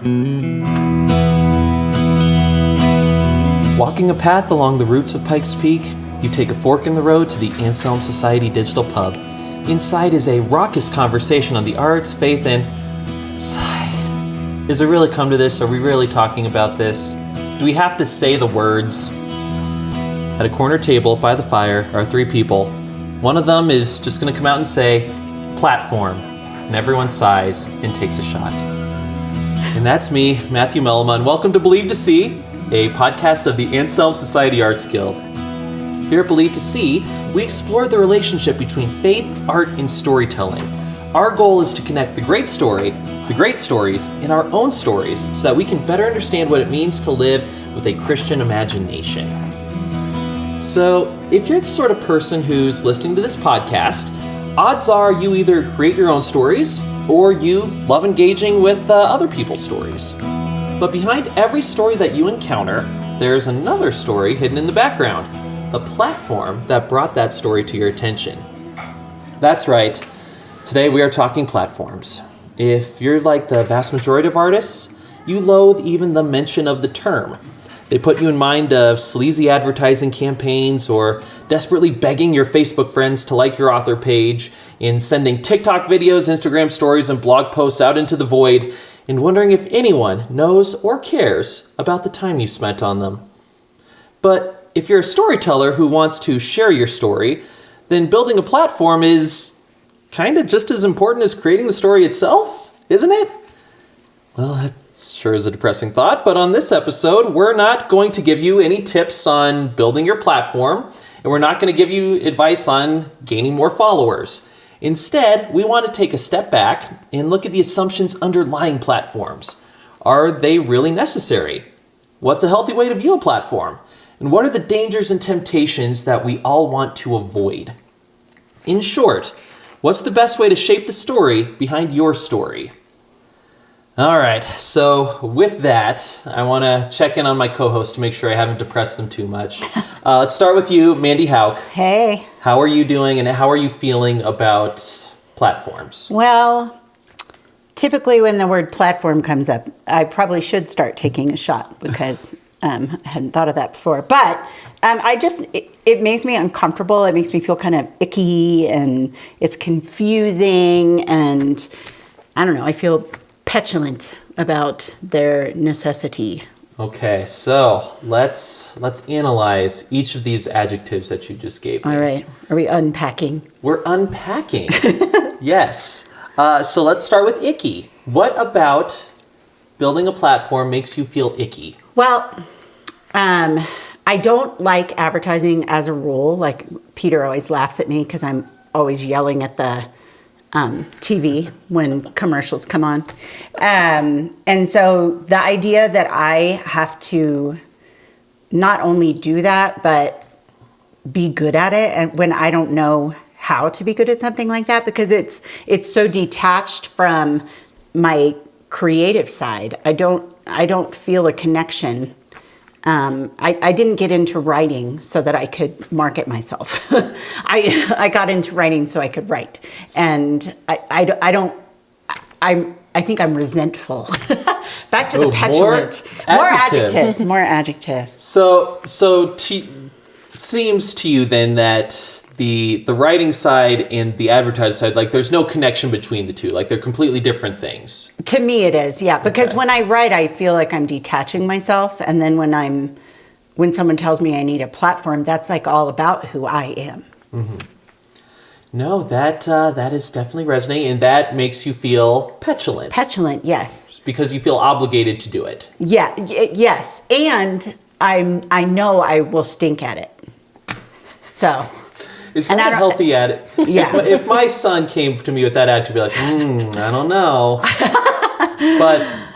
Walking a path along the roots of Pikes Peak, you take a fork in the road to the Anselm Society Digital Pub. Inside is a raucous conversation on the arts, faith, and... Sigh. Is it really come to this? Are we really talking about this? Do we have to say the words? At a corner table by the fire are three people. One of them is just going to come out and say, platform. And everyone sighs and takes a shot. And that's me, Matthew Mellema, and welcome to Believe to See, a podcast of the Anselm Society Arts Guild. Here at Believe to See, we explore the relationship between faith, art, and storytelling. Our goal is to connect the great story, the great stories, and our own stories so that we can better understand what it means to live with a Christian imagination. So, if you're the sort of person who's listening to this podcast, odds are you either create your own stories or you love engaging with other people's stories. But behind every story that you encounter, there's another story hidden in the background, the platform that brought that story to your attention. That's right. Today we are talking platforms. If you're like the vast majority of artists, you loathe even the mention of the term. They put you in mind of sleazy advertising campaigns or desperately begging your Facebook friends to like your author page, in sending TikTok videos, Instagram stories, and blog posts out into the void, and wondering if anyone knows or cares about the time you spent on them. But if you're a storyteller who wants to share your story, then building a platform is kind of just as important as creating the story itself, isn't it? Well, that sure is a depressing thought, but on this episode, we're not going to give you any tips on building your platform, and we're not going to give you advice on gaining more followers. Instead, we want to take a step back and look at the assumptions underlying platforms. Are they really necessary? What's a healthy way to view a platform? And what are the dangers and temptations that we all want to avoid? In short, what's the best way to shape the story behind your story? All right, so with that, I want to check in on my co-host to make sure I haven't depressed them too much. Let's start with you, Mandy Hauk. Hey. How are you doing and how are you feeling about platforms? Well, typically when the word platform comes up, I probably should start taking a shot because I hadn't thought of that before. But it makes me uncomfortable. It makes me feel kind of icky and it's confusing and I don't know, I feel petulant about their necessity. Okay, so let's analyze each of these adjectives that you just gave me. All right, are we unpacking? We're unpacking. Yes. So let's start with icky. What about building a platform makes you feel icky? Well, I don't like advertising as a rule. Like Peter always laughs at me because I'm always yelling at the TV when commercials come on. And so the idea that I have to not only do that, but be good at it, and when I don't know how to be good at something like that, because it's so detached from my creative side. I don't feel a connection. I didn't get into writing so that I could market myself. I got into writing so I could write, and I think I'm resentful. Back to the petulant. More adjectives. So seems to you then that the writing side and the advertising side, like there's no connection between the two. Like they're completely different things. To me it is, yeah. Because Okay. when I write, I feel like I'm detaching myself. And then when someone tells me I need a platform, that's like all about who I am. Mm-hmm. No, that is definitely resonating, and that makes you feel petulant. Petulant, yes. Because you feel obligated to do it. Yeah, yes. And I know I will stink at it. So... Is that a healthy attitude? Yeah. If my son came to me with that attitude, I'd be like, I don't know.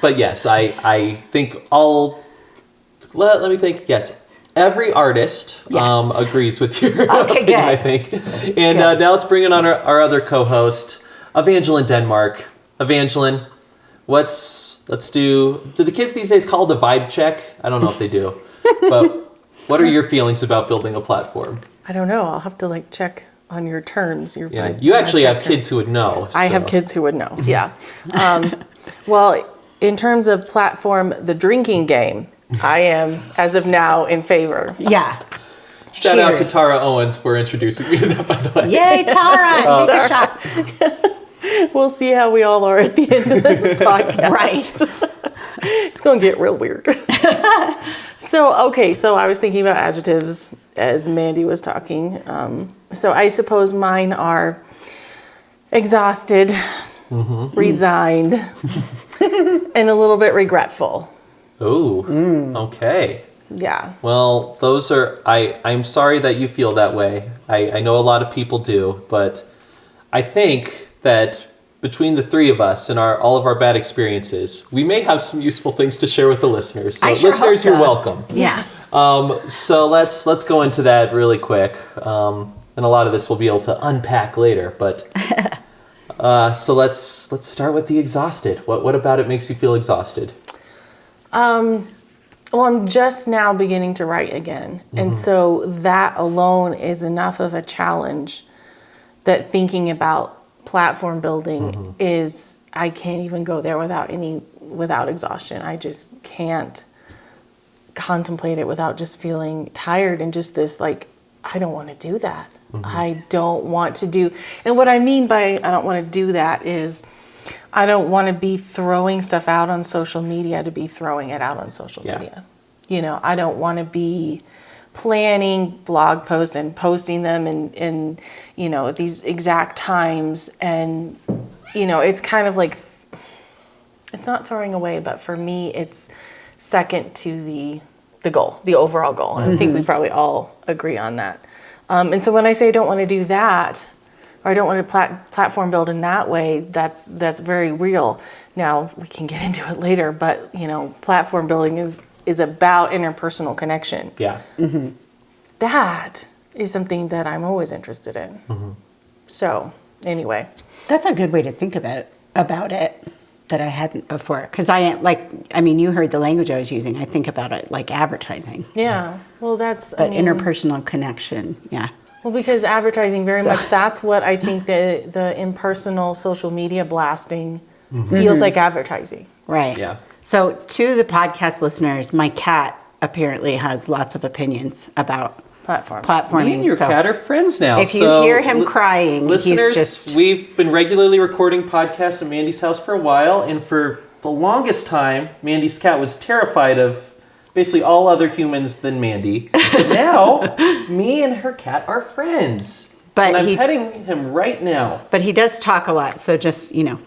but yes, I think let me think. Yes, every artist agrees with your opinion, good. I think. And now let's bring in on our other co-host, Evangeline Denmark. Evangeline, let's do the kids these days call it a vibe check? I don't know if they do. But what are your feelings about building a platform? I don't know. I'll have to check on your terms. You actually have kids who would know. I have kids who would know. Yeah. Well, in terms of platform, the drinking game, I am, as of now, in favor. Yeah. Shout out to Cheers. Tara Owens for introducing me to that, by the way. Yay, Tara! Take a shot. We'll see how we all are at the end of this podcast. Right. It's going to get real weird. So I was thinking about adjectives as Mandy was talking. So I suppose mine are exhausted, resigned, and a little bit regretful. Ooh, okay. Yeah. Well, those are, I'm sorry that you feel that way. I know a lot of people do, but I think that between the three of us and all of our bad experiences, we may have some useful things to share with the listeners. So I sure listeners, hope so. you're welcome. Yeah. So let's go into that really quick. And a lot of this we'll be able to unpack later, but so let's start with the exhausted. What about it makes you feel exhausted? Well, I'm just now beginning to write again. And so that alone is enough of a challenge that thinking about platform building is, I can't even go there without exhaustion. I just can't contemplate it without just feeling tired and just this, like, I don't want to do that. I don't want to do, and what I mean by I don't want to do that is I don't want to be throwing stuff out on social media to be throwing it out on social media. You know, I don't want to be planning blog posts and posting them in you know, at these exact times. And, you know, it's kind of like, it's not throwing away, but for me, it's second to the goal, the overall goal. And I think we probably all agree on that. And so when I say I don't want to do that, or I don't want to platform build in that way, that's very real. Now, we can get into it later, but, you know, platform building is about interpersonal connection. Yeah. That is something that I'm always interested in. So, anyway. That's a good way to think about it that I hadn't before. Because you heard the language I was using. I think about it like advertising. Yeah. Well, that's... But interpersonal connection, yeah. Well, because advertising very much, that's what I think the impersonal social media blasting feels like advertising. Right. Yeah. So to the podcast listeners, my cat apparently has lots of opinions about platforming. Me and your cat are friends now. If you hear him crying, listeners, he's just... we've been regularly recording podcasts at Mandy's house for a while, and for the longest time, Mandy's cat was terrified of basically all other humans than Mandy. But now, me and her cat are friends. But and I'm petting him right now. But he does talk a lot, so just, you know.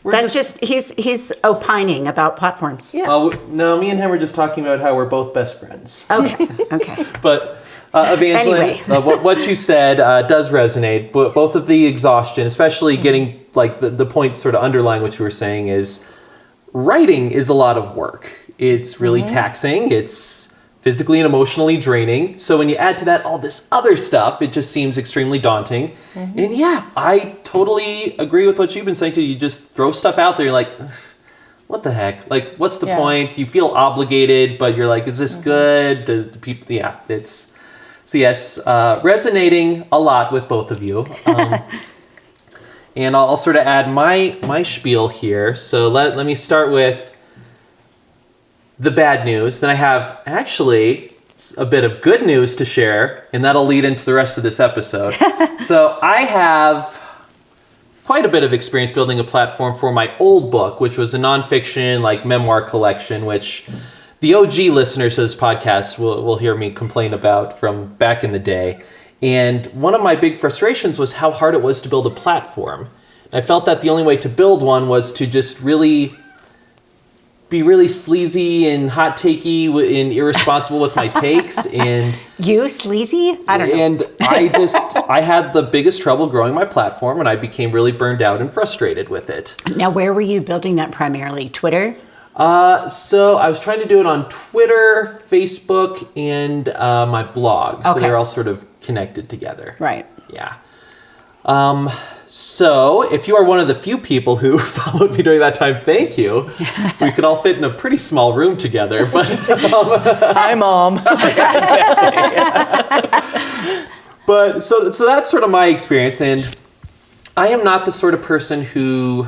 He's opining about platforms. Yeah. No, me and him were just talking about how we're both best friends. Okay. But Evangeline, Anyway. what you said does resonate. But both of the exhaustion, especially getting like the point sort of underlying what you were saying is writing is a lot of work. It's really taxing. It's physically and emotionally draining. So when you add to that all this other stuff, it just seems extremely daunting. And yeah, I totally agree with what you've been saying too. You just throw stuff out there, you're like, what the heck? Like, what's the point? You feel obligated, but you're like, is this good? Does the people, it's... So yes, resonating a lot with both of you. And I'll sort of add my spiel here. So let me start with the bad news. Then I have actually a bit of good news to share, and that'll lead into the rest of this episode. So I have quite a bit of experience building a platform for my old book, which was a nonfiction like memoir collection, which the OG listeners to this podcast will hear me complain about from back in the day. And one of my big frustrations was how hard it was to build a platform. I felt that the only way to build one was to just really be really sleazy and hot takey and irresponsible with my takes. And you sleazy? I don't know. And I had the biggest trouble growing my platform, and I became really burned out and frustrated with it. Now, where were you building that primarily? Twitter? So I was trying to do it on Twitter, Facebook, and my blog. So they're all sort of connected together. Right. Yeah. So if you are one of the few people who followed me during that time, thank you. We could all fit in a pretty small room together. But Hi, Mom. Exactly. But so that's sort of my experience, and I am not the sort of person who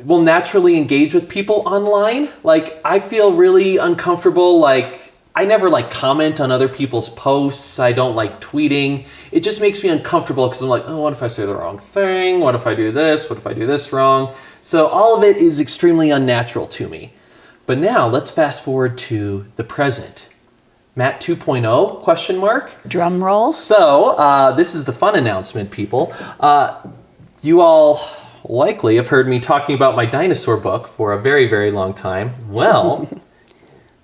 will naturally engage with people online. Like, I feel really uncomfortable. Like, I never like comment on other people's posts. I don't like tweeting. It just makes me uncomfortable because I'm like, oh, what if I say the wrong thing? What if I do this? What if I do this wrong? So all of it is extremely unnatural to me. But now let's fast forward to the present. Matt 2.0, question mark? Drum roll. So this is the fun announcement, people. You all likely have heard me talking about my dinosaur book for a very, very long time. Well,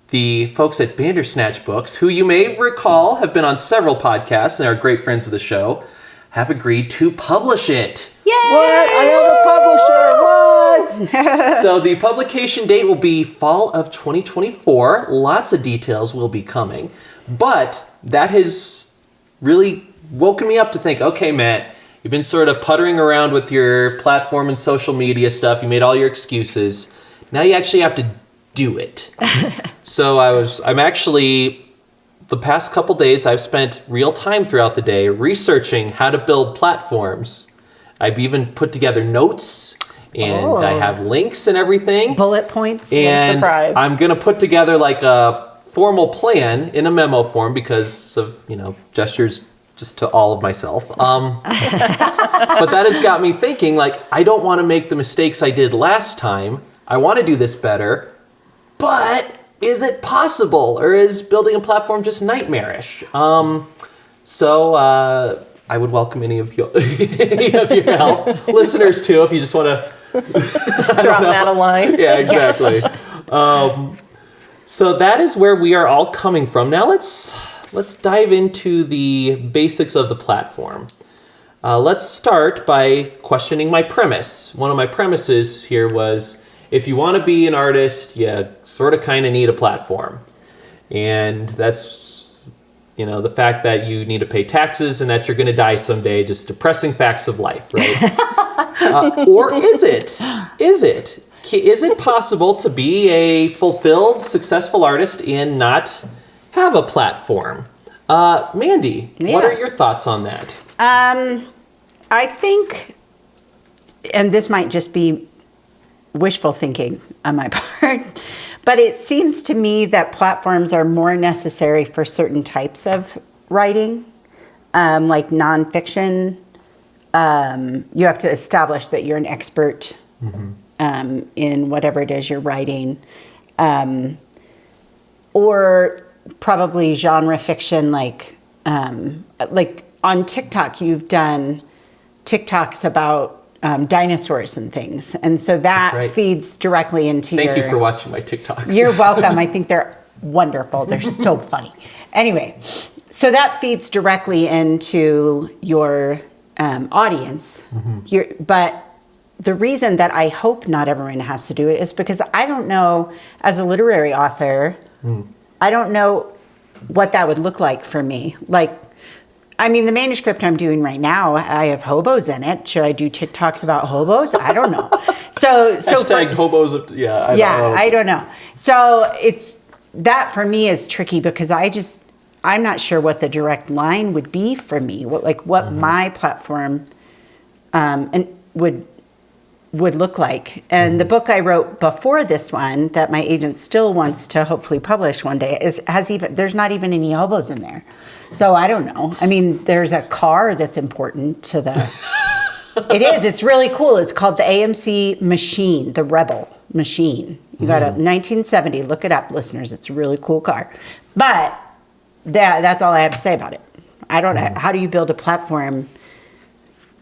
the folks at Bandersnatch Books, who you may recall have been on several podcasts and are great friends of the show, have agreed to publish it. Yay! What? I have a publisher. What? So the publication date will be fall of 2024. Lots of details will be coming. But that has really woken me up to think, okay, Matt, you've been sort of puttering around with your platform and social media stuff. You made all your excuses. Now you actually have to do it. So I'm actually, the past couple days, I've spent real time throughout the day researching how to build platforms. I've even put together notes, and I have links and everything. Bullet points. And Surprise. I'm going to put together like a formal plan in a memo form because of, gestures just to all of myself. But that has got me thinking, like, I don't want to make the mistakes I did last time. I want to do this better. But is it possible, or is building a platform just nightmarish? So I would welcome any of your help, listeners too, if you just want to Drop Matt a line. Yeah, exactly. So that is where we are all coming from. Now let's dive into the basics of the platform. Let's start by questioning my premise. One of my premises here was, if you want to be an artist, you sort of kind of need a platform. And that's, the fact that you need to pay taxes and that you're going to die someday, just depressing facts of life, right? Or is it? Is it possible to be a fulfilled, successful artist and not have a platform? Mandy, what are your thoughts on that? I think, and this might just be wishful thinking on my part, but it seems to me that platforms are more necessary for certain types of writing, like nonfiction. You have to establish that you're an expert in whatever it is you're writing, or probably genre fiction, like on TikTok, you've done TikToks about dinosaurs and things. And so that feeds directly into Thank you for watching my TikToks. You're welcome. I think they're wonderful. They're so funny. Anyway, so that feeds directly into your audience. But the reason that I hope not everyone has to do it is because I don't know, as a literary author, I don't know what that would look like for me. The manuscript I'm doing right now, I have hobos in it. Should I do TikToks about hobos? I don't know. So Hashtag hobos. I don't know. So that for me is tricky because I'm not sure what the direct line would be for me. What my platform and would look like. And the book I wrote before this one that my agent still wants to hopefully publish one day there's not even any hobos in there. So I don't know. There's a car that's important to the... It is. It's really cool. It's called the AMC Machine, the Rebel Machine. You got a 1970. Look it up, listeners. It's a really cool car. But that's all I have to say about it. I don't know. How do you build a platform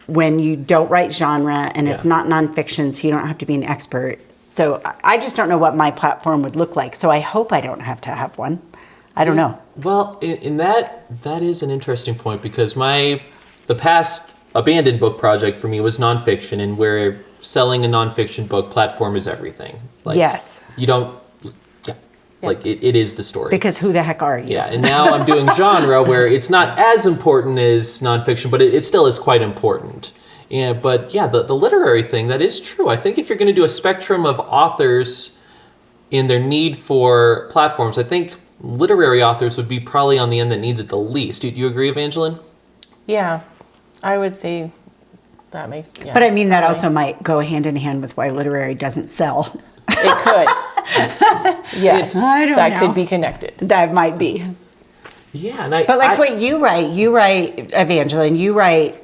when you don't write genre and it's not nonfiction, so you don't have to be an expert? So I just don't know what my platform would look like. So I hope I don't have to have one. I don't know. Well, in that is an interesting point because the past abandoned book project for me was nonfiction, and where selling a nonfiction book, platform is everything. Yes. You don't. It is the story. Because who the heck are you? Yeah, and now I'm doing genre where it's not as important as nonfiction, but it still is quite important. But the literary thing, that is true. I think if you're going to do a spectrum of authors in their need for platforms, I think literary authors would be probably on the end that needs it the least. Do you agree, Evangeline? Yeah, I would say that makes, yeah. But I mean, that also might go hand in hand with why literary doesn't sell. It could. Yes. I don't that know. could be connected. That might be. Yeah, But like what you write, Evangeline, you write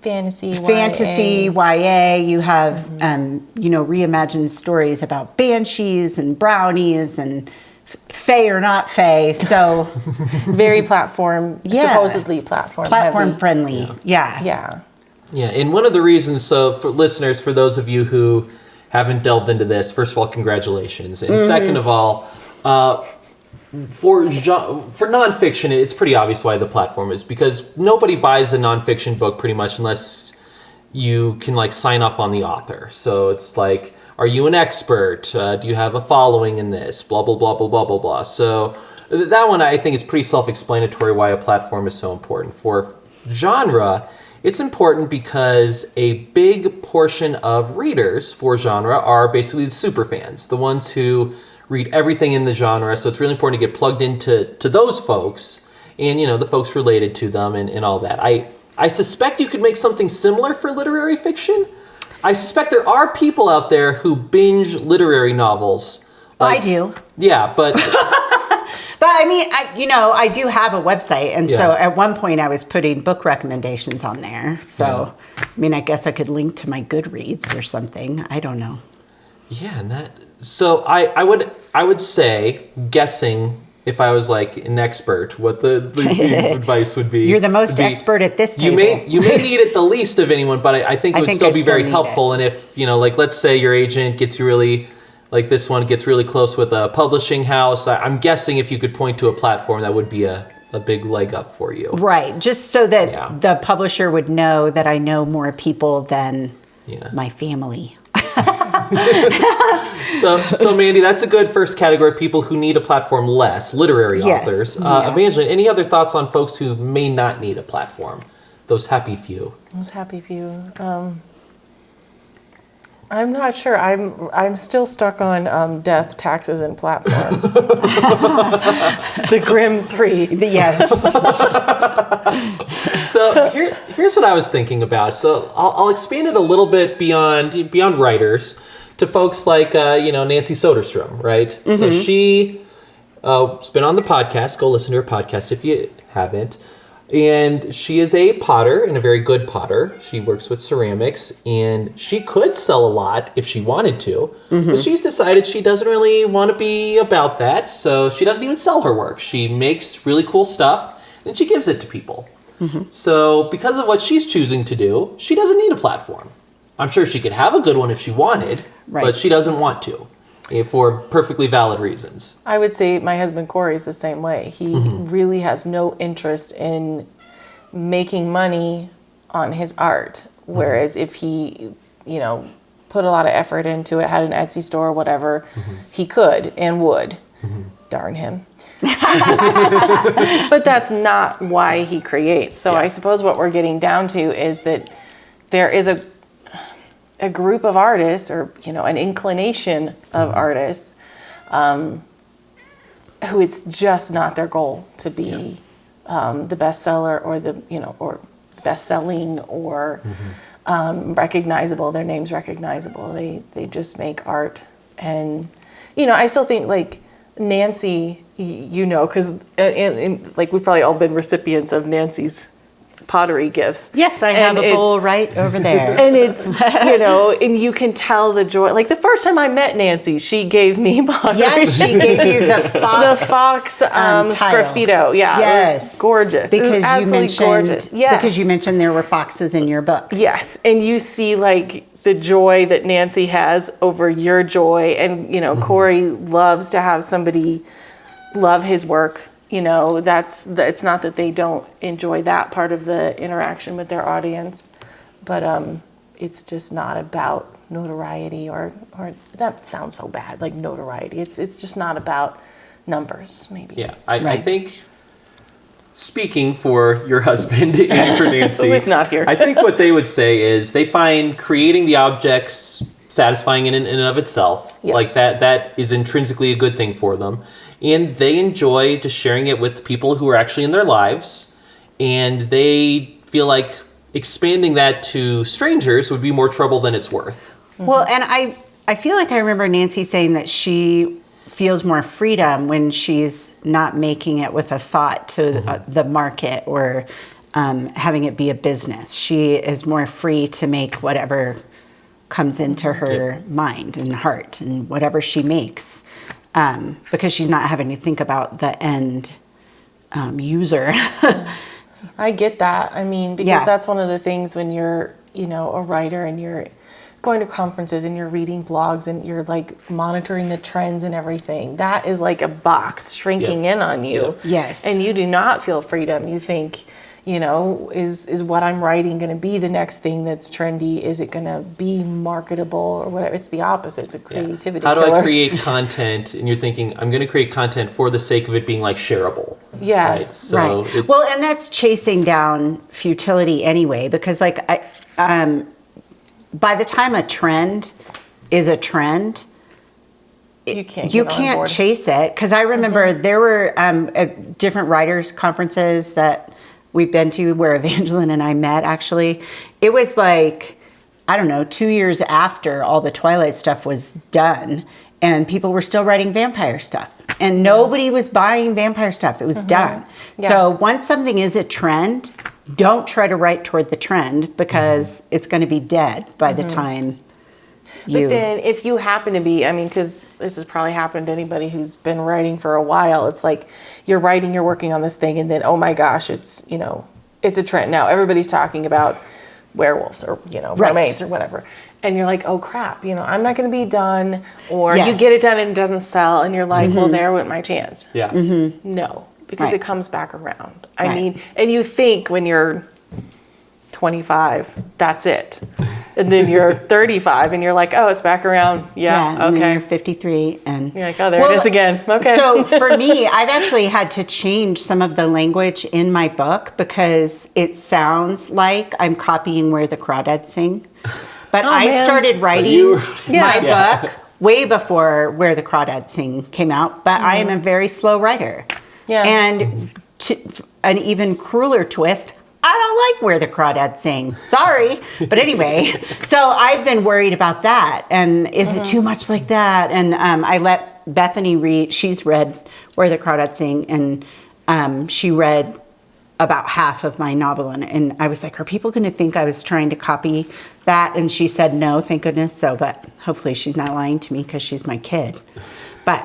Fantasy, YA. You have, reimagined stories about banshees and brownies and fae or not fae. So very platform, supposedly platform heavy. friendly. Yeah. Yeah, and one of the reasons, so for listeners, for those of you who haven't delved into this, first of all, congratulations. And second of all, for nonfiction, it's pretty obvious why the platform is, because nobody buys a nonfiction book pretty much unless you can like sign off on the author. So it's like, are you an expert? Do you have a following in this? Blah, blah, blah, blah, blah, blah, blah. So that one I think is pretty self-explanatory why a platform is so important. For genre, it's important because a big portion of readers for genre are basically the super fans, the ones who read everything in the genre. So it's really important to get plugged into those folks and, the folks related to them and all that. I suspect you could make something similar for literary fiction. I suspect there are people out there who binge literary novels. I do. Yeah, but... But I mean, I do have a website, and so at one point I was putting book recommendations on there. So, I mean, I guess I could link to my Goodreads or something. I don't know. Yeah, and that. So I would say, guessing if I was like an expert, what the advice would be. You're the most expert at this table. You may need it the least of anyone, but I think it would still be very helpful. And if like let's say your agent gets you really. Like this one gets really close with a publishing house. I'm guessing if you could point to a platform, that would be a big leg up for you. Right. Just so that the publisher would know that I know more people than my family. So Mandy, that's a good first category. People who need a platform less, literary authors. Evangeline, any other thoughts on folks who may not need a platform? Those happy few. I'm not sure. I'm still stuck on death, taxes, and platform. The grim three. Yes. So here's what I was thinking about. So I'll expand it a little bit beyond writers to folks like Nancy Soderstrom, right? Mm-hmm. So she's been on the podcast. Go listen to her podcast if you haven't. And she is a potter and a very good potter. She works with ceramics, and she could sell a lot if she wanted to, but she's decided she doesn't really want to be about that, so she doesn't even sell her work. She makes really cool stuff, and she gives it to people. So because of what she's choosing to do, she doesn't need a platform. I'm sure she could have a good one if she wanted, but she doesn't want to. For perfectly valid reasons. I would say my husband Corey is the same way. He really has no interest in making money on his art. Whereas if he, put a lot of effort into it, had an Etsy store or whatever, he could and would. Darn him. But that's not why he creates. So I suppose what we're getting down to is that there is a group of artists, or an inclination of artists, who it's just not their goal to be the bestseller or or best-selling or recognizable. Their name's recognizable. They just make art, and I still think like Nancy, because like we've probably all been recipients of Nancy's pottery gifts. Yes, I have a bowl right over there. And it's, and you can tell the joy. Like the first time I met Nancy, she gave me pottery. Yes, she gave you the fox sgraffito. Yeah, yes. It was gorgeous. Because it was absolutely gorgeous. Yes. Because you mentioned there were foxes in your book. Yes, and you see like the joy that Nancy has over your joy. And, Corey loves to have somebody love his work. It's not that they don't enjoy that part of the interaction with their audience, but it's just not about notoriety or that sounds so bad, like notoriety. It's just not about numbers, maybe. Yeah, I think speaking for your husband and for Nancy, who is not here, I think what they would say is they find creating the objects satisfying in and of itself. Yep. Like that is intrinsically a good thing for them. And they enjoy just sharing it with people who are actually in their lives. And they feel like expanding that to strangers would be more trouble than it's worth. Well, and I feel like I remember Nancy saying that she feels more freedom when she's not making it with a thought to the market or having it be a business. She is more free to make whatever comes into her mind and heart and whatever she makes, because she's not having to think about the end user. I get that. I mean, because that's one of the things when you're, a writer and you're going to conferences and you're reading blogs and you're like monitoring the trends and everything. That is like a box shrinking in on you. Yes. And you do not feel freedom. You think, is what I'm writing going to be the next thing that's trendy? Is it going to be marketable or whatever? It's the opposite. It's a creativity How do killer. I create content? And you're thinking, I'm going to create content for the sake of it being like shareable. Yeah. Right. So Well, and that's chasing down futility anyway, because like by the time a trend is a trend, you can't you get on can't board. chase it. Because I remember there were different writers conferences that we've been to where Evangeline and I met. Actually, it was like, I don't know, 2 years after all the Twilight stuff was done, and people were still writing vampire stuff, and nobody was buying vampire stuff. It was done. Yeah. So once something is a trend, don't try to write toward the trend, because it's going to be dead by the time you... But then if you happen to be, because this has probably happened to anybody who's been writing for a while, it's like you're writing, you're working on this thing, and then, oh my gosh, it's a trend. Now everybody's talking about werewolves or, mermaids or whatever. And you're like, oh crap, I'm not going to be done. Or you get it done and it doesn't sell. And you're like, well, there went my chance. Yeah. No, because it comes back around. I Right. mean, and you think when you're 25, that's it. And then you're 35 and you're like, oh, it's back around. Yeah, and then okay. you're 53 and... You're like, oh, there it is again. Okay. So for me, I've actually had to change some of the language in my book because it sounds like I'm copying Where the Crawdads Sing. But I man. started writing my Yeah. book way before Where the Crawdads Sing came out, but I am a very slow writer. Yeah. And an even crueler twist, I don't like Where the Crawdads Sing. Sorry. But anyway, so I've been worried about that. And is it too much like that? And I let Bethany read. She's read Where the Crawdads Sing, and she read about half of my novel. And I was like, are people going to think I was trying to copy that? And she said no, thank goodness. But hopefully she's not lying to me because she's my kid. But...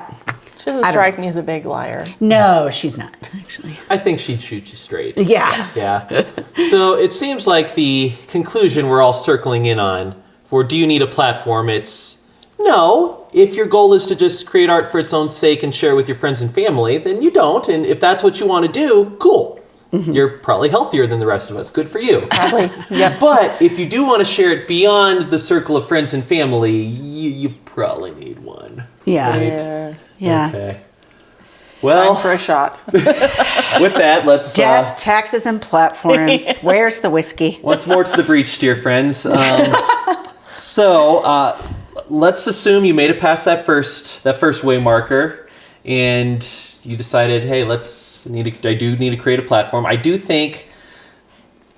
She doesn't strike me as a big liar. no, she's not, actually. I think she'd shoot you straight. Yeah. Yeah. So it seems like the conclusion we're all circling in on for do you need a platform? It's no. If your goal is to just create art for its own sake and share it with your friends and family, then you don't. And if that's what you want to do, cool. You're probably healthier than the rest of us. Good for you. Probably. Yeah. But if you do want to share it beyond the circle of friends and family, you probably need one. Yeah. Right? Yeah. Yeah. Okay. Well, Time for a shot. with that, let's Death, taxes, and platforms. Where's the whiskey? once more to the breach, dear friends. So let's assume you made it past that first way marker, and you decided, hey, I do need to create a platform. I do think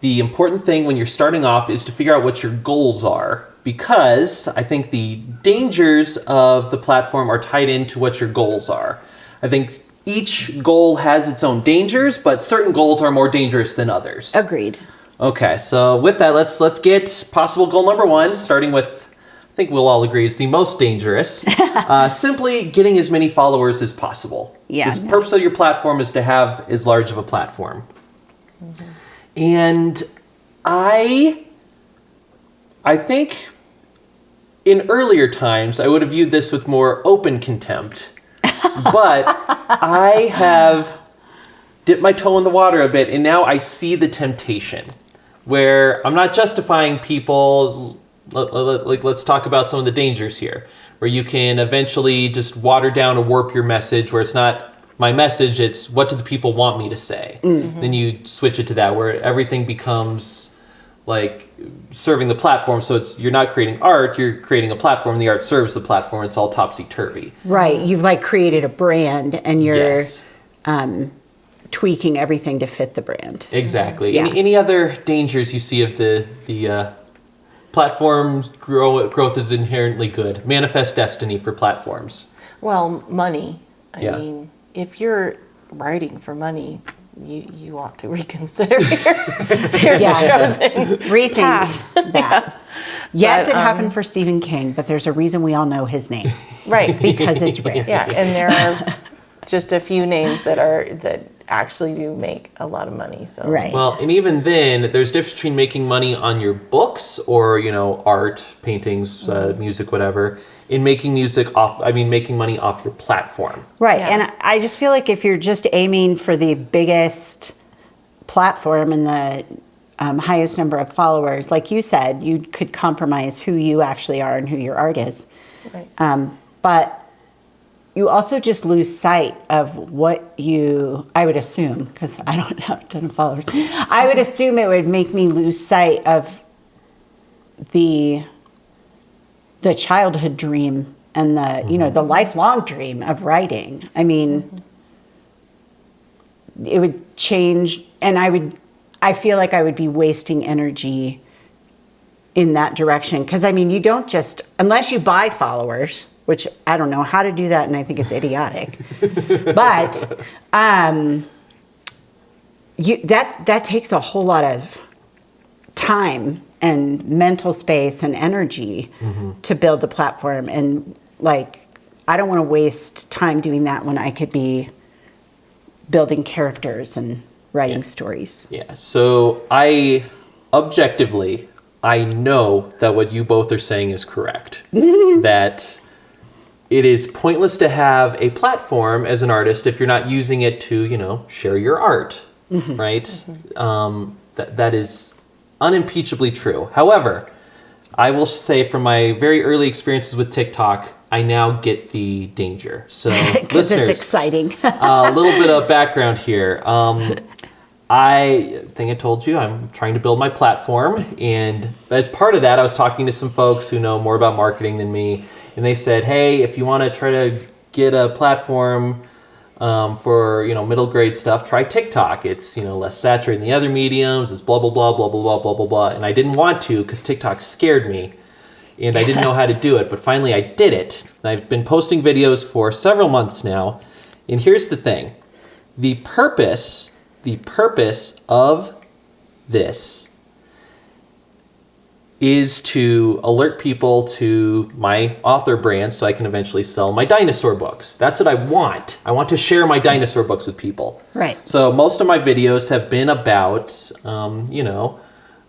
the important thing when you're starting off is to figure out what your goals are, because I think the dangers of the platform are tied into what your goals are. I think each goal has its own dangers, but certain goals are more dangerous than others. Agreed. Okay, so with that, let's get possible goal number one, starting with, I think we'll all agree, is the most dangerous. Simply getting as many followers as possible. Yeah. The purpose of your platform is to have as large of a platform. And I think in earlier times, I would have viewed this with more open contempt. But I have dipped my toe in the water a bit, and now I see the temptation where I'm not justifying people. Let's talk about some of the dangers here, where you can eventually just water down or warp your message, where it's not my message, it's what do the people want me to say. Then you switch it to that, where everything becomes like serving the platform. So you're not creating art, you're creating a platform. The art serves the platform. It's all topsy-turvy. Right. You've like created a brand and you're Yes. tweaking everything to fit the brand. Exactly. Yeah. Any other dangers you see of the platform growth is inherently good? Manifest destiny for platforms. Well, money. I Yeah. mean, if you're writing for money, you ought to reconsider your chosen Rethink path. that. Yes, But, it happened for Stephen King, but there's a reason we all know his name. Right. Because it's rare. Yeah, and there are just a few names that actually do make a lot of money. So Right. Well, and even then, there's a difference between making money on your books or, art, paintings, music, whatever, in making making money off your platform. Right. Yeah. And I just feel like if you're just aiming for the biggest platform and the highest number of followers, like you said, you could compromise who you actually are and who your art is. Right. But you also just lose sight of what I would assume, because I don't have a ton of followers, I would assume it would make me lose sight of the childhood dream and the lifelong dream of writing. I mean, it would change, and I feel like I would be wasting energy in that direction. Because, I mean, you don't just, unless you buy followers, which I don't know how to do that, and I think it's idiotic. But that takes a whole lot of time and mental space and energy to build a platform. And, I don't want to waste time doing that when I could be building characters and writing stories. Yeah. So objectively, I know that what you both are saying is correct. That it is pointless to have a platform as an artist if you're not using it to, share your art, right? That is unimpeachably true. However, I will say from my very early experiences with TikTok, I now get the danger. So, Because listeners, it's exciting. a little bit of background here. I think I told you I'm trying to build my platform, and as part of that, I was talking to some folks who know more about marketing than me, and they said, "Hey, if you want to try to get a platform for middle grade stuff, try TikTok. It's less saturated than the other mediums. It's blah blah blah blah blah blah blah blah blah." And I didn't want to because TikTok scared me, and I didn't know how to do it. But finally, I did it. I've been posting videos for several months now, and here's the thing: the purpose of this is to alert people to my author brand so I can eventually sell my dinosaur books. That's what I want. I want to share my dinosaur books with people. Right. So most of my videos have been about,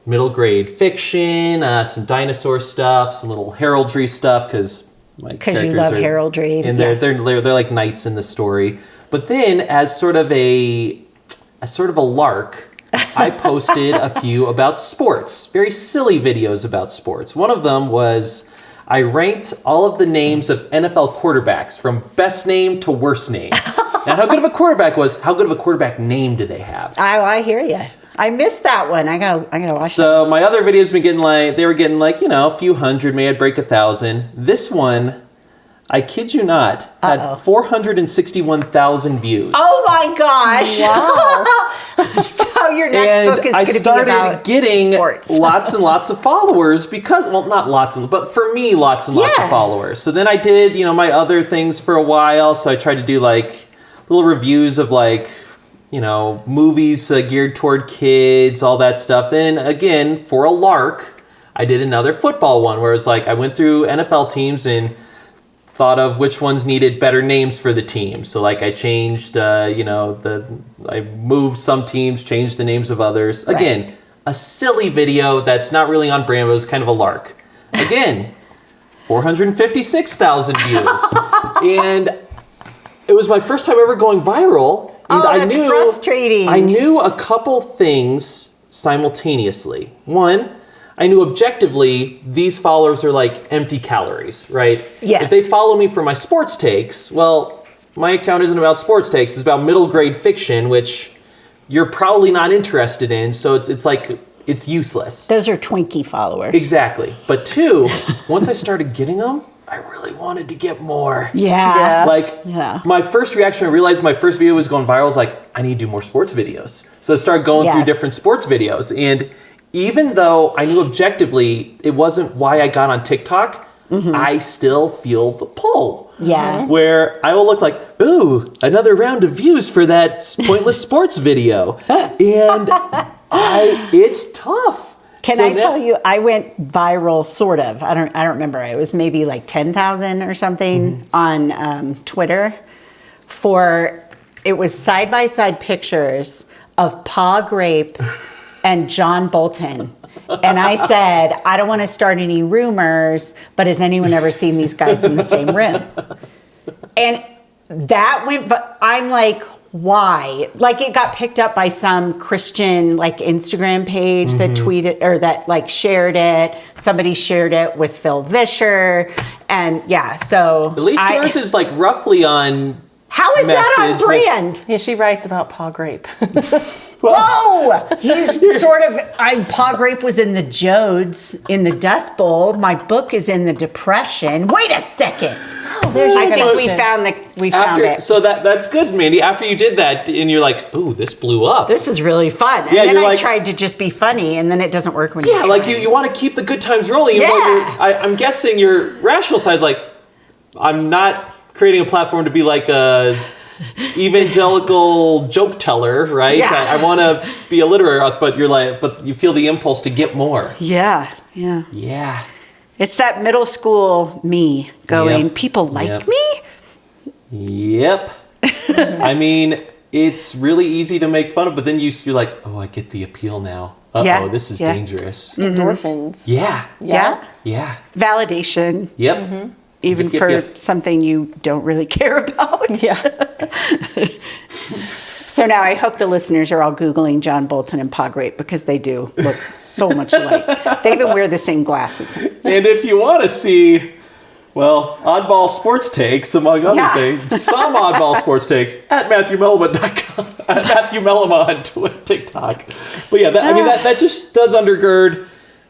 middle grade fiction, some dinosaur stuff, some little heraldry stuff, because my characters you love heraldry. and they're like knights in the story. But then, as sort of a lark, I posted a few about sports, very silly videos about sports. One of them was I ranked all of the names of NFL quarterbacks from best name to worst name. Not how good of a quarterback was, how good of a quarterback name do they have? I hear you. I missed that one. I gotta watch So my other videos been getting a few hundred, maybe I'd break 1,000. This one, I kid you not, had 461,000 views. Oh my gosh! Wow. So your next book is going to be about I started getting sports. lots and lots of followers because, well, not lots, but for me, lots and lots of followers. So then I did, my other things for a while. So I tried to do little reviews of movies geared toward kids, all that stuff. Then again, for a lark, I did another football one where it's I went through NFL teams and thought of which ones needed better names for the team. So I changed, I moved some teams, changed the names of others. Right. Again, a silly video that's not really on brand, but it was kind of a lark. Again, 456,000 views. And it was my first time ever going viral. And that's frustrating. I knew a couple things simultaneously. One, I knew objectively these followers are empty calories, right? Yes. If they follow me for my sports takes, well, my account isn't about sports takes. It's about middle grade fiction, which you're probably not interested in. So it's useless. Those are Twinkie followers. Exactly. But two, once I started getting them, I really wanted to get more. Yeah. Like, my first reaction, I realized my first video was going viral, was like, I need to do more sports videos. So I started going through different sports videos. And even though I knew objectively it wasn't why I got on TikTok, I still feel the pull. Yeah. Where I will look like, ooh, another round of views for that pointless sports video. And it's tough. Can I tell you, I went viral, sort of. I don't remember. It was maybe like 10,000 or something on Twitter. It was side-by-side pictures of Pa Grape and John Bolton. And I said, I don't want to start any rumors, but has anyone ever seen these guys in the same room? And that went, but I'm like, why? Like, it got picked up by some Christian like Instagram page that tweeted or that like shared it. Somebody shared it with Phil Vischer, and so at least yours is like roughly on. How is that on brand? Yeah, she writes about Pa Grape. Whoa! He's sort of. Pa Grape was in the Jodes in the Dust Bowl. My book is in the Depression. Wait a second. There's your I think connection. we found it. So that's good, Mandy. After you did that, and you're like, "Ooh, this blew up. This is really fun." And Yeah, then you're I like- tried to just be funny, and then it doesn't work when Yeah, like you want to keep the good times rolling. Even though I'm guessing your rational side is like, I'm not creating a platform to be like a evangelical joke teller, right? Yeah. I want to be a literary author, but you feel the impulse to get more. Yeah. Yeah. It's that middle school me going, Yep. people like Yep. me? Yep. I mean, it's really easy to make fun of, but then you're like, oh, I get the appeal now. Uh-oh, this is dangerous. Endorphins. Yeah. Yeah. Yeah. Validation, Yep. even Yep, for yep. something you don't really care about. Yeah. So now I hope the listeners are all Googling John Bolton and Pa Grape because they do look so much alike. They even wear the same glasses. And if you want to see, well, oddball sports takes, among other things, some oddball sports takes at MatthewMellema.com, at MatthewMellema on TikTok. But yeah, that just does undergird,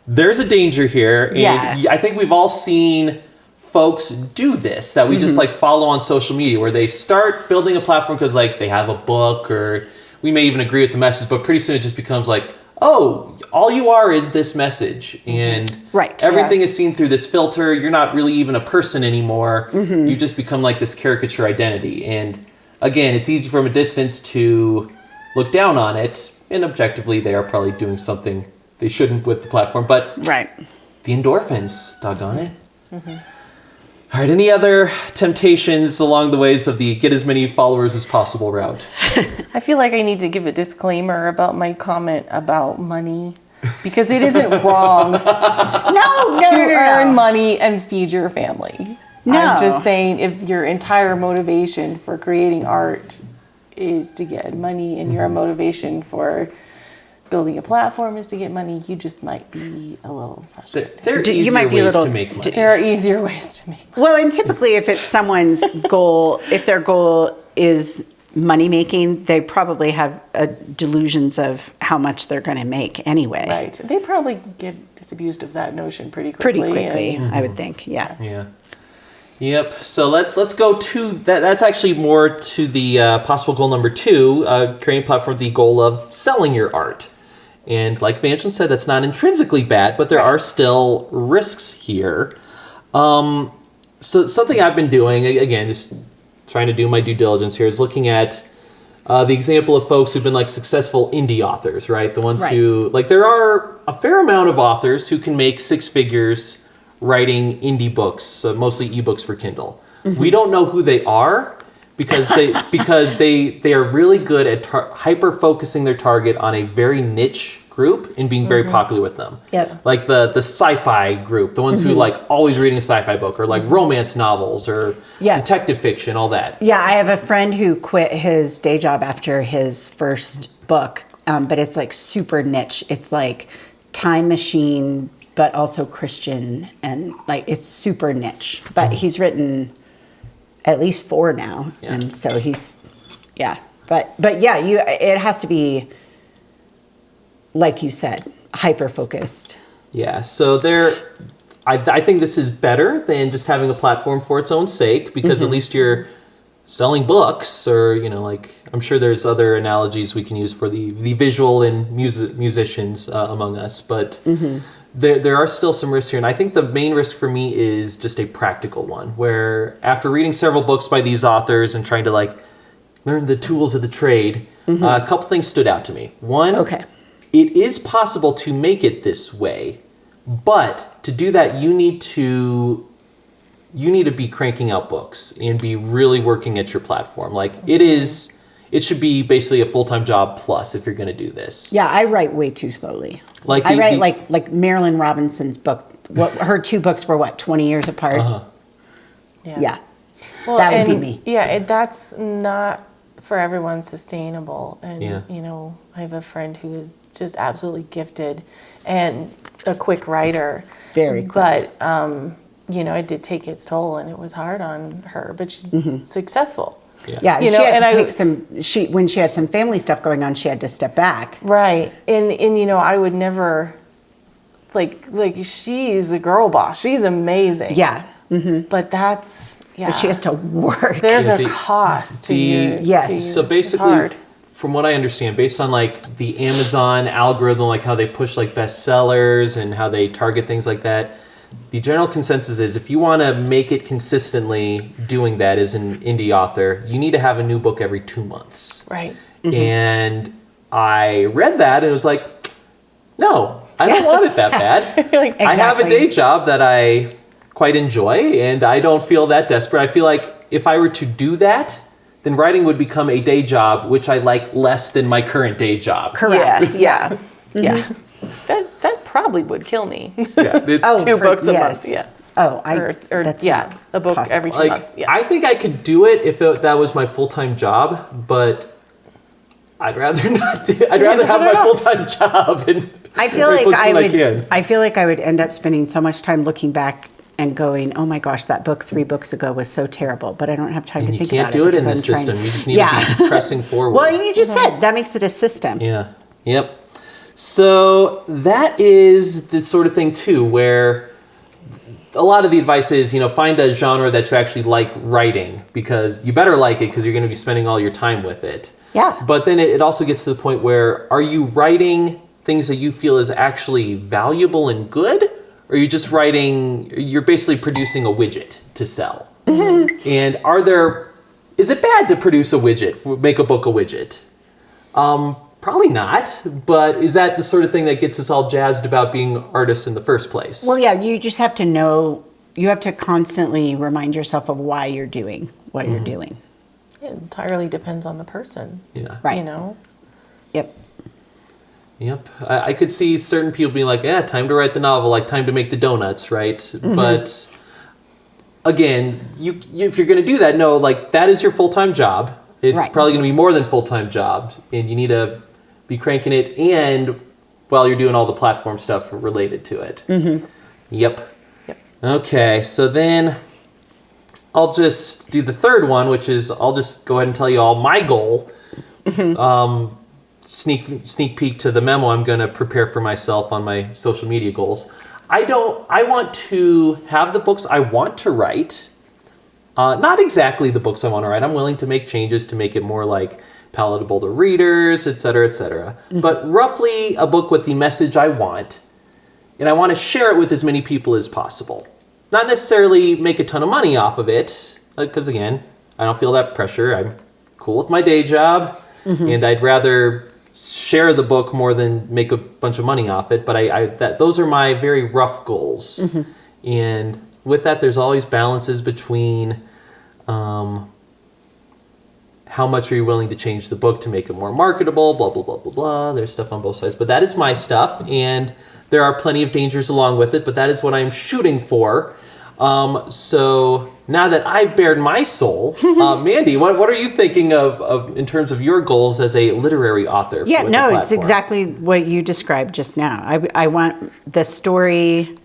there's a danger here. And I think we've all seen folks do this, that we just like follow on social media, where they start building a platform because like they have a book, or we may even agree with the message, but pretty soon it just becomes like, oh, all you are is this message, and everything is seen through this filter. You're not really even a person anymore. You just become like this caricature identity. And again, it's easy from a distance to look down on it, and objectively they are probably doing something they shouldn't with the platform, but the endorphins, doggone it. All right, any other temptations along the ways of the get as many followers as possible route? I feel like I need to give a disclaimer about my comment about money, because it isn't wrong to earn money and feed your family. No. I'm just saying, if your entire motivation for creating art is to get money, and your motivation for building a platform is to get money, you just might be a little frustrated. There are easier ways to make money. There are easier ways to make money. Well, and typically if it's someone's goal, if their goal is money making, they probably have delusions of how much they're going to make anyway. Right. They probably get disabused of that notion pretty quickly. I would think. Yeah. Yep. So let's go to that. That's actually more to the possible goal number 2, creating a platform with the goal of selling your art. And like Evangeline said, that's not intrinsically bad, but there are still risks here. So something I've been doing, again, just trying to do my due diligence here, is looking at the example of folks who've been like successful indie authors, right? The ones who, like, there are a fair amount of authors who can make 6 figures writing indie books, mostly ebooks for Kindle. We don't know who they are because they are really good at hyper focusing their target on a very niche group and being very popular with them. Yep. Like the sci-fi group, the ones who like always reading a sci-fi book, or like romance novels, or detective fiction, all that. Yeah, I have a friend who quit his day job after his first book, but it's like super niche. It's like time machine, but also Christian, and like it's super niche. But he's written at least 4 now, and so he's But it has to be, like you said, hyper focused. Yeah. So there, I think this is better than just having a platform for its own sake, because at least you're selling books, or, like, I'm sure there's other analogies we can use for the visual and musicians among us, but there are still some risks here. And I think the main risk for me is just a practical one, where after reading several books by these authors and trying to, like, learn the tools of the trade, a couple things stood out to me. One, it is possible to make it this way, but to do that, you need to be cranking out books and be really working at your platform. Like, it should be basically a full-time job plus if you're going to do this. Yeah, I write way too slowly. Like I write like Marilyn Robinson's book. Her 2 books were 20 years apart. Yeah. Well, that would be me. Yeah, that's not for everyone sustainable. And, I have a friend who is just absolutely gifted and a quick writer. Very quick. But, it did take its toll, and it was hard on her, but she's successful. Yeah, she had to take when she had some family stuff going on, she had to step back. Right. And I would never, like she's the girl boss. She's amazing. Yeah. But that's, But she has to work. There's a cost to you. Yes. So basically, from what I understand, based on like the Amazon algorithm, like how they push like bestsellers and how they target things like that, the general consensus is if you want to make it consistently doing that as an indie author, you need to have a new book every 2 months. Right. And I read that and it was like, no, I don't want it that bad. Like, I have a day job that I quite enjoy, and I don't feel that desperate. I feel like if I were to do that, then writing would become a day job, which I like less than my current day job. Correct. Yeah. That probably would kill me. Yeah, it's 2 books a month. Yeah. Oh, that's a book possible. Every 2 months. Yeah. I think I could do it if that was my full-time job, but I'd rather not do. I'd rather have my full-time job and I feel like I feel like I would end up spending so much time looking back and going, oh my gosh, that book 3 books ago was so terrible, but I don't have time to think about it. You can't do it in this system. You just need to be pressing forward. Well, you just said that makes it a system. Yeah. Yep. So that is the sort of thing too, where a lot of the advice is, find a genre that you actually like writing, because you better like it because you're going to be spending all your time with it. Yeah. But then it also gets to the point where, are you writing things that you feel is actually valuable and good? Or are you just you're basically producing a widget to sell? Mm-hmm. And is it bad to produce a widget, make a book a widget? Probably not, but is that the sort of thing that gets us all jazzed about being artists in the first place? Well, yeah, you just have to know, you have to constantly remind yourself of why you're doing what you're doing. It entirely depends on the person. Yeah. Right. Yep. Yep. I could see certain people being like, time to write the novel, like time to make the donuts, right? Mm-hmm. But again, if you're going to do that, no, like that is your full-time job. It's probably going to be more than full-time job, and you need to be cranking it, and while you're doing all the platform stuff related to it. Mm-hmm. Yep. Okay, so then I'll just do the third one, which is I'll just go ahead and tell you all my goal. Mm-hmm. Sneak peek to the memo I'm going to prepare for myself on my social media goals. I want to have the books I want to write. Not exactly the books I want to write. I'm willing to make changes to make it more like palatable to readers, et cetera, et cetera. Mm-hmm. But roughly a book with the message I want, and I want to share it with as many people as possible. Not necessarily make a ton of money off of it, because again, I don't feel that pressure. I'm cool with my day job, and I'd rather share the book more than make a bunch of money off it. But those are my very rough goals. Mm-hmm. And with that, there's always balances between how much are you willing to change the book to make it more marketable, blah, blah, blah, blah, blah. There's stuff on both sides. But that is my stuff, and there are plenty of dangers along with it, but that is what I'm shooting for. So now that I've bared my soul, Mandy, what are you thinking of in terms of your goals as a literary author? Yeah, no, it's exactly what you described just now. I want the story,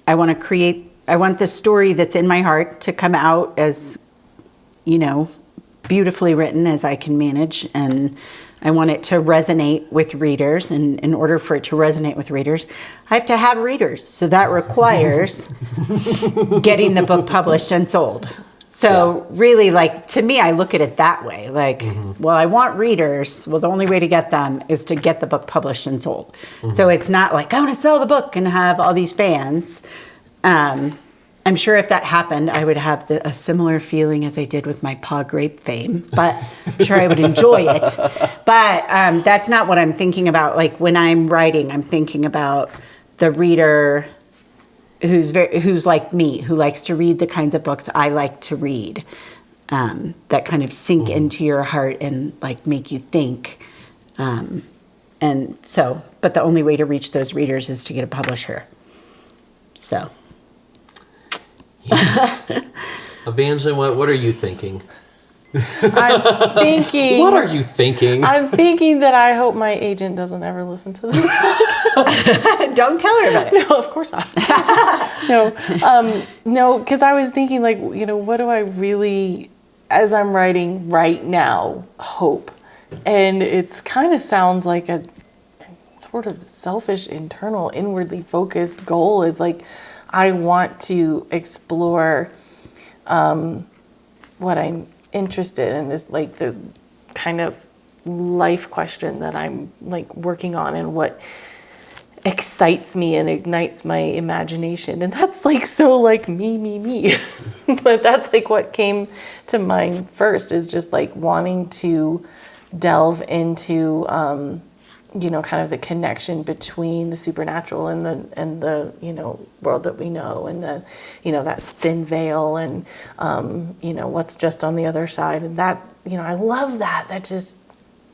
I want the story that's in my heart to come out as, beautifully written as I can manage. And I want it to resonate with readers. And in order for it to resonate with readers, I have to have readers. So that requires getting the book published and sold. So really, like, to me, I look at it that way. Like, well, I want readers. Well, the only way to get them is to get the book published and sold. So it's not like, I want to sell the book and have all these fans. I'm sure if that happened, I would have a similar feeling as I did with my Pa Grape fame, but I'm sure I would enjoy it. But that's not what I'm thinking about. Like, when I'm writing, I'm thinking about the reader who's like me, who likes to read the kinds of books I like to read, that kind of sink into your heart and like make you think. And so, but the only way to reach those readers is to get a publisher. So. Evangeline, what are you thinking? I'm thinking. What are you thinking? I'm thinking that I hope my agent doesn't ever listen to this. Don't tell her about it. No, of course not. No, because I was thinking, like, what do I really, as I'm writing right now, hope? And it's kind of sounds like a sort of selfish, internal, inwardly focused goal. Is like, I want to explore what I'm interested in, is like the kind of life question that I'm like working on, and what excites me and ignites my imagination. And that's like so like me. But that's like what came to mind first, is just like wanting to delve into kind of the connection between the supernatural and the world that we know, and the that thin veil, and what's just on the other side. And that I love that. That just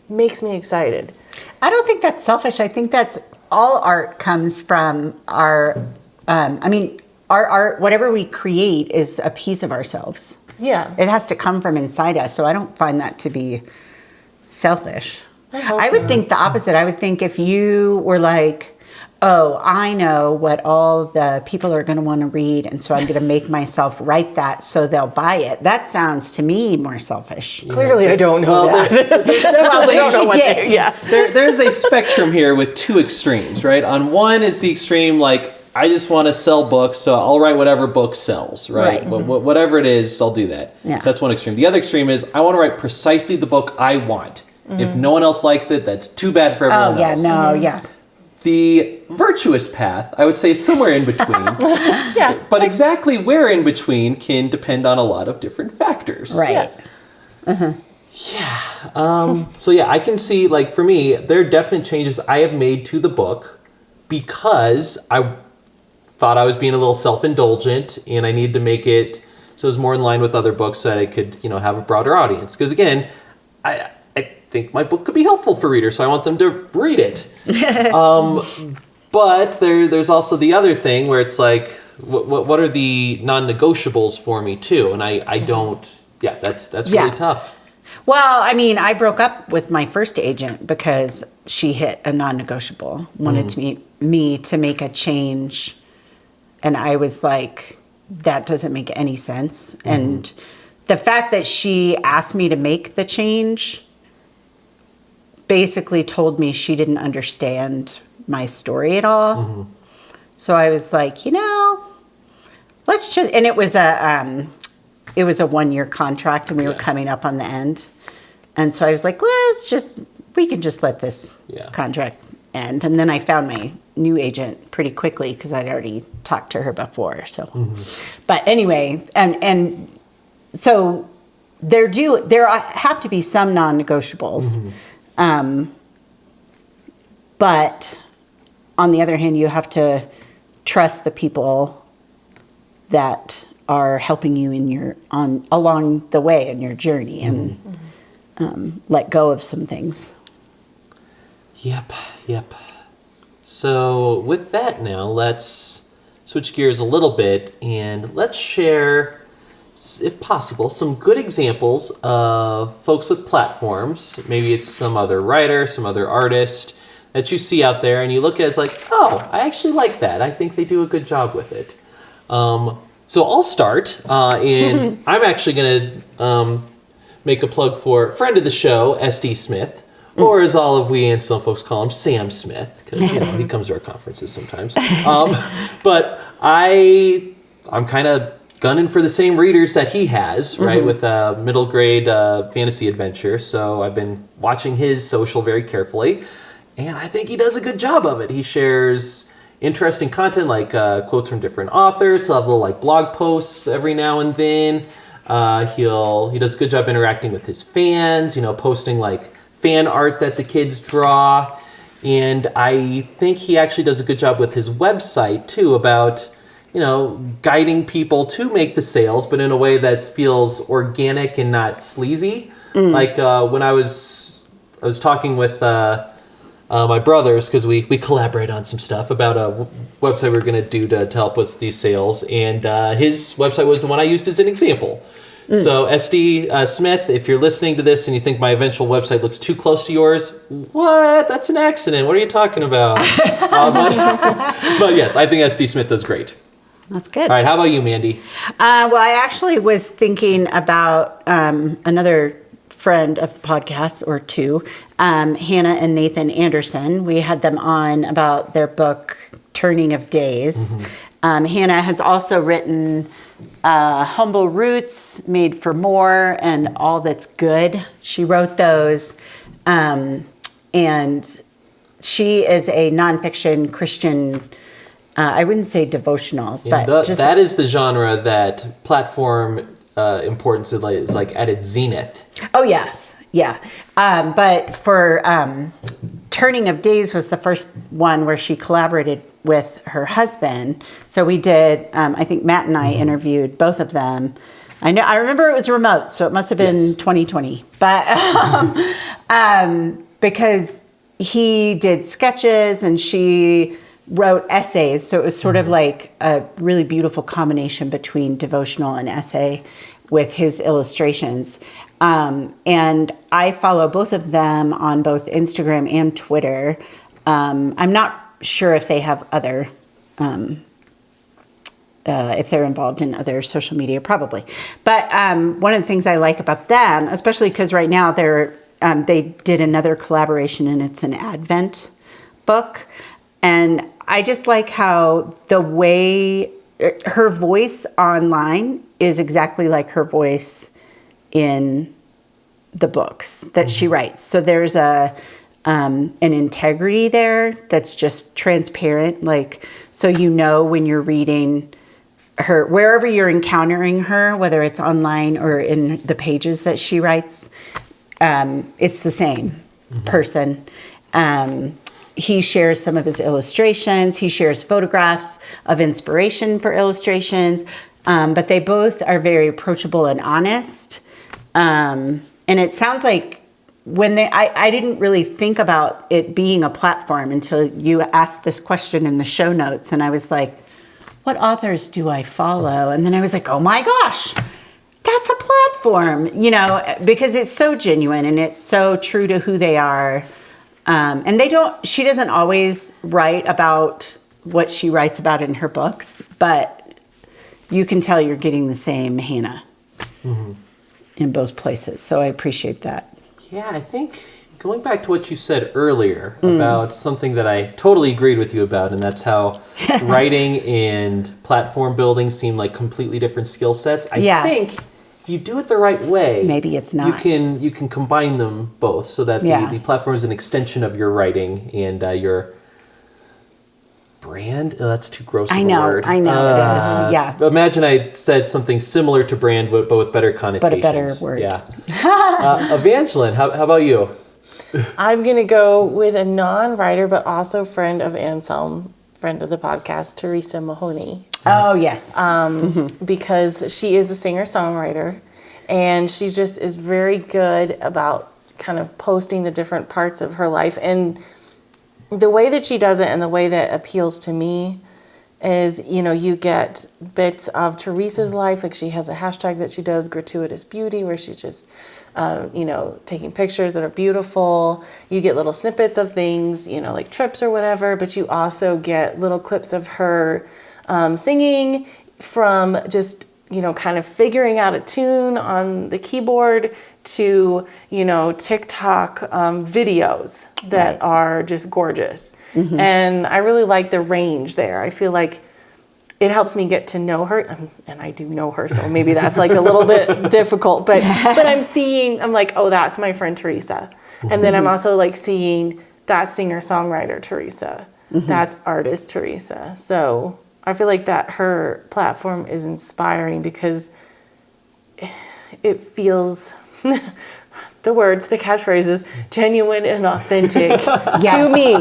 makes me excited. I don't think that's selfish. I think that's all art comes from our art, whatever we create is a piece of ourselves. Yeah. It has to come from inside us. So I don't find that to be selfish. I would think the opposite. I would think if you were like, oh, I know what all the people are going to want to read, and so I'm going to make myself write that so they'll buy it. That sounds to me more selfish. Clearly, I don't know that. There's definitely, I don't know what they, there's a spectrum here with two extremes, right? On one is the extreme, like, I just want to sell books, so I'll write whatever book sells, right? Whatever it is, I'll do that. Yeah. So that's one extreme. The other extreme is I want to write precisely the book I want. If no one else likes it, that's too bad for everyone else. Yeah. The virtuous path, I would say, is somewhere in between. Yeah. But exactly where in between can depend on a lot of different factors. Right. So yeah, I can see, like, for me, there are definite changes I have made to the book because I thought I was being a little self-indulgent, and I needed to make it so it was more in line with other books so that I could, have a broader audience. Because again, I think my book could be helpful for readers, so I want them to read it. But there's also the other thing where it's like, what are the non-negotiables for me too? And I don't. Yeah, that's really tough. Well, I mean, I broke up with my first agent because she hit a non-negotiable, wanted me to make a change, and I was like, that doesn't make any sense. And the fact that she asked me to make the change basically told me she didn't understand my story at all. So I was like, let's just, and it was a 1-year contract, and we were coming up on the end. And so I was like, we can just let this contract end. And then I found my new agent pretty quickly because I'd already talked to her before. So, but anyway, and so there have to be some non-negotiables. But on the other hand, you have to trust the people that are helping you along the way in your journey, and let go of some things. Yep. So with that now, let's switch gears a little bit, and let's share, if possible, some good examples of folks with platforms. Maybe it's some other writer, some other artist that you see out there, and you look at it as like, oh, I actually like that. I think they do a good job with it. So I'll start, and I'm actually going to make a plug for a friend of the show, SD Smith, or as all of we Anselm folks call him, Sam Smith, because he comes to our conferences sometimes. But I'm kind of gunning for the same readers that he has, right, with middle grade fantasy adventure. So I've been watching his social very carefully, and I think he does a good job of it. He shares interesting content like quotes from different authors. He'll have little like blog posts every now and then. He does a good job interacting with his fans, posting like fan art that the kids draw. And I think he actually does a good job with his website too about, guiding people to make the sales, but in a way that feels organic and not sleazy. Like when I was talking with my brothers, because we collaborate on some stuff about a website we're going to do to help with these sales, and his website was the one I used as an example. So SD Smith, if you're listening to this and you think my eventual website looks too close to yours, what? That's an accident. What are you talking about? But yes, I think SD Smith does great. That's good. All right, how about you, Mandy? Well, I actually was thinking about another friend of the podcast, or two, Hannah and Nathan Anderson. We had them on about their book, Turning of Days. Hannah has also written Humble Roots, Made for More, and All That's Good. She wrote those. And she is a nonfiction Christian, I wouldn't say devotional, but that is the genre that platform importance is like at its zenith. Oh, yes. Yeah. But for Turning of Days was the first one where she collaborated with her husband. So we did, I think Matt and I interviewed both of them. I remember it was remote, so it must have been 2020. But because he did sketches and she wrote essays. So it was sort of like a really beautiful combination between devotional and essay with his illustrations. And I follow both of them on both Instagram and Twitter. I'm not sure if they have other, if they're involved in other social media, probably. But one of the things I like about them, especially because right now they did another collaboration and it's an Advent book. And I just like how the way her voice online is exactly like her voice in the books that she writes. So there's an integrity there that's just transparent. Like, so when you're reading her, wherever you're encountering her, whether it's online or in the pages that she writes, it's the same person. He shares some of his illustrations. He shares photographs of inspiration for illustrations. But they both are very approachable and honest. And it sounds like I didn't really think about it being a platform until you asked this question in the show notes. And I was like, what authors do I follow? And then I was like, oh my gosh, that's a platform, because it's so genuine and it's so true to who they are. And she doesn't always write about what she writes about in her books, but you can tell you're getting the same Hannah in both places. So I appreciate that. Yeah, I think going back to what you said earlier about something that I totally agreed with you about, and that's how writing and platform building seem like completely different skill sets. I think if you do it the right way, maybe it's not. You can combine them both so that the platform is an extension of your writing and your brand. Oh, that's too gross of a word. I know it is. Yeah. Imagine I said something similar to brand, but with better connotations. But a better word. Yeah. Evangeline, how about you? I'm going to go with a non-writer, but also friend of Anselm, friend of the podcast, Teresa Mahoney. Oh, yes. Because she is a singer-songwriter, and she just is very good about kind of posting the different parts of her life. And the way that she does it and the way that appeals to me is, you get bits of Teresa's life. Like she has a hashtag that she does, Gratuitous Beauty, where she's just, taking pictures that are beautiful. You get little snippets of things, like trips or whatever, but you also get little clips of her singing from just kind of figuring out a tune on the keyboard to, TikTok videos that are just gorgeous. And I really like the range there. I feel like it helps me get to know her, and I do know her, so maybe that's like a little bit difficult, but I'm like, oh, that's my friend Teresa. And then I'm also like seeing that singer-songwriter Teresa, that's artist Teresa. So I feel like that her platform is inspiring because it feels, the catchphrases, genuine and authentic to me.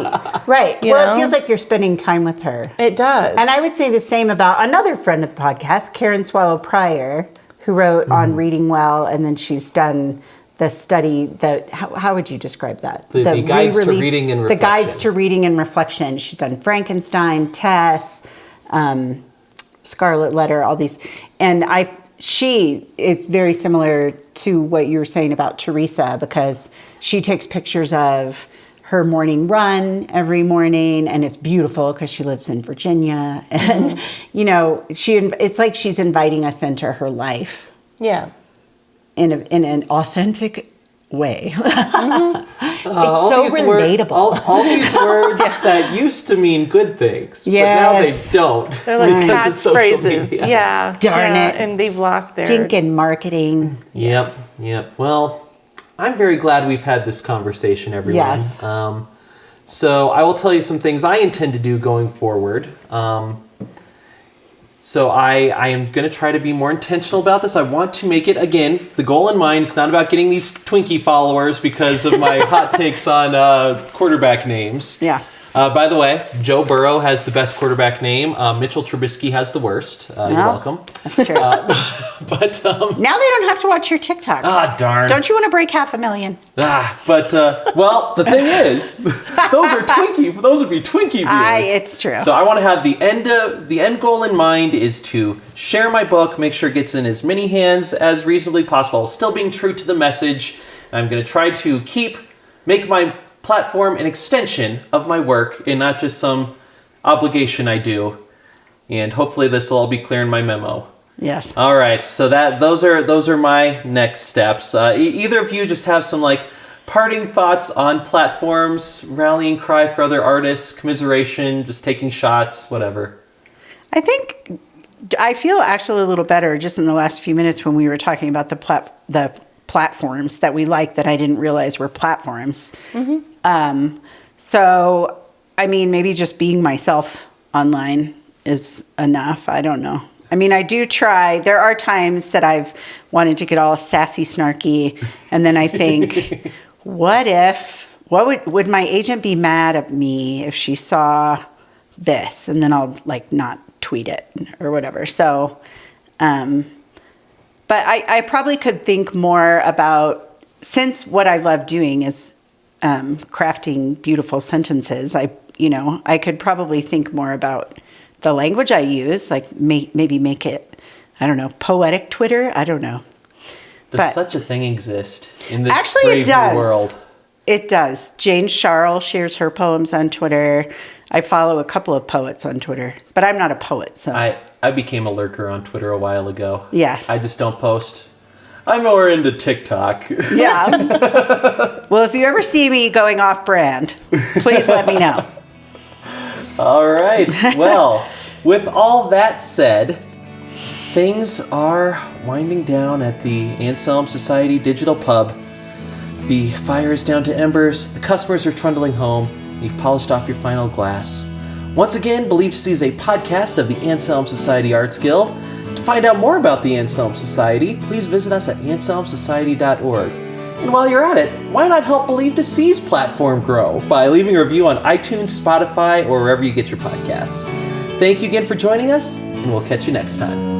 Right. Well, it feels like you're spending time with her. It does. And I would say the same about another friend of the podcast, Karen Swallow Pryor, who wrote on reading well, and then she's done the study that, how would you describe that? The guides to reading and reflection. The guides to reading and reflection. She's done Frankenstein, Tess, Scarlet Letter, all these. And she is very similar to what you were saying about Teresa, because she takes pictures of her morning run every morning, and it's beautiful because she lives in Virginia. And, it's like she's inviting us into her life. Yeah. In an authentic way. It's so relatable. All these words that used to mean good things, but now they don't. They're like catchphrases. Yeah. Darn it. And they've lost their... Stinking marketing. Yep. Well, I'm very glad we've had this conversation, everyone. Yes. So I will tell you some things I intend to do going forward. So I am going to try to be more intentional about this. I want to make it, again, the goal in mind. It's not about getting these Twinkie followers because of my hot takes on quarterback names. Yeah. By the way, Joe Burrow has the best quarterback name. Mitchell Trubisky has the worst. You're welcome. That's true. But now they don't have to watch your TikTok. Ah, darn. Don't you want to break 500,000? Well, the thing is, those would be Twinkie views. It's true. So I want to have the end goal in mind is to share my book, make sure it gets in as many hands as reasonably possible, still being true to the message. I'm going to try to make my platform an extension of my work and not just some obligation I do. And hopefully this will all be clear in my memo. Yes. All right. So those are my next steps. Either of you just have some parting thoughts on platforms, rallying cry for other artists, commiseration, just taking shots, whatever. I feel actually a little better just in the last few minutes when we were talking about the platforms that we like that I didn't realize were platforms. So, I mean, maybe just being myself online is enough. I don't know. I mean, I do try. There are times that I've wanted to get all sassy, snarky, and then I think, what would my agent be mad at me if she saw this? And then I'll not tweet it or whatever. So, but I probably could think more about, since what I love doing is crafting beautiful sentences, I could probably think more about the language I use, maybe make it, I don't know, poetic Twitter. I don't know. Does such a thing exist in this actually, brave new world? It does. Jane Charles shares her poems on Twitter. I follow a couple of poets on Twitter, but I'm not a poet, so. I became a lurker on Twitter a while ago. Yeah. I just don't post. I'm more into TikTok. Yeah. Well, if you ever see me going off brand, please let me know. All right. Well, with all that said, things are winding down at the Anselm Society Digital Pub. The fire is down to embers. The customers are trundling home. You've polished off your final glass. Once again, Believe to See is a podcast of the Anselm Society Arts Guild. To find out more about the Anselm Society, please visit us at anselmsociety.org. And while you're at it, why not help Believe to See's platform grow by leaving a review on iTunes, Spotify, or wherever you get your podcasts. Thank you again for joining us, and we'll catch you next time.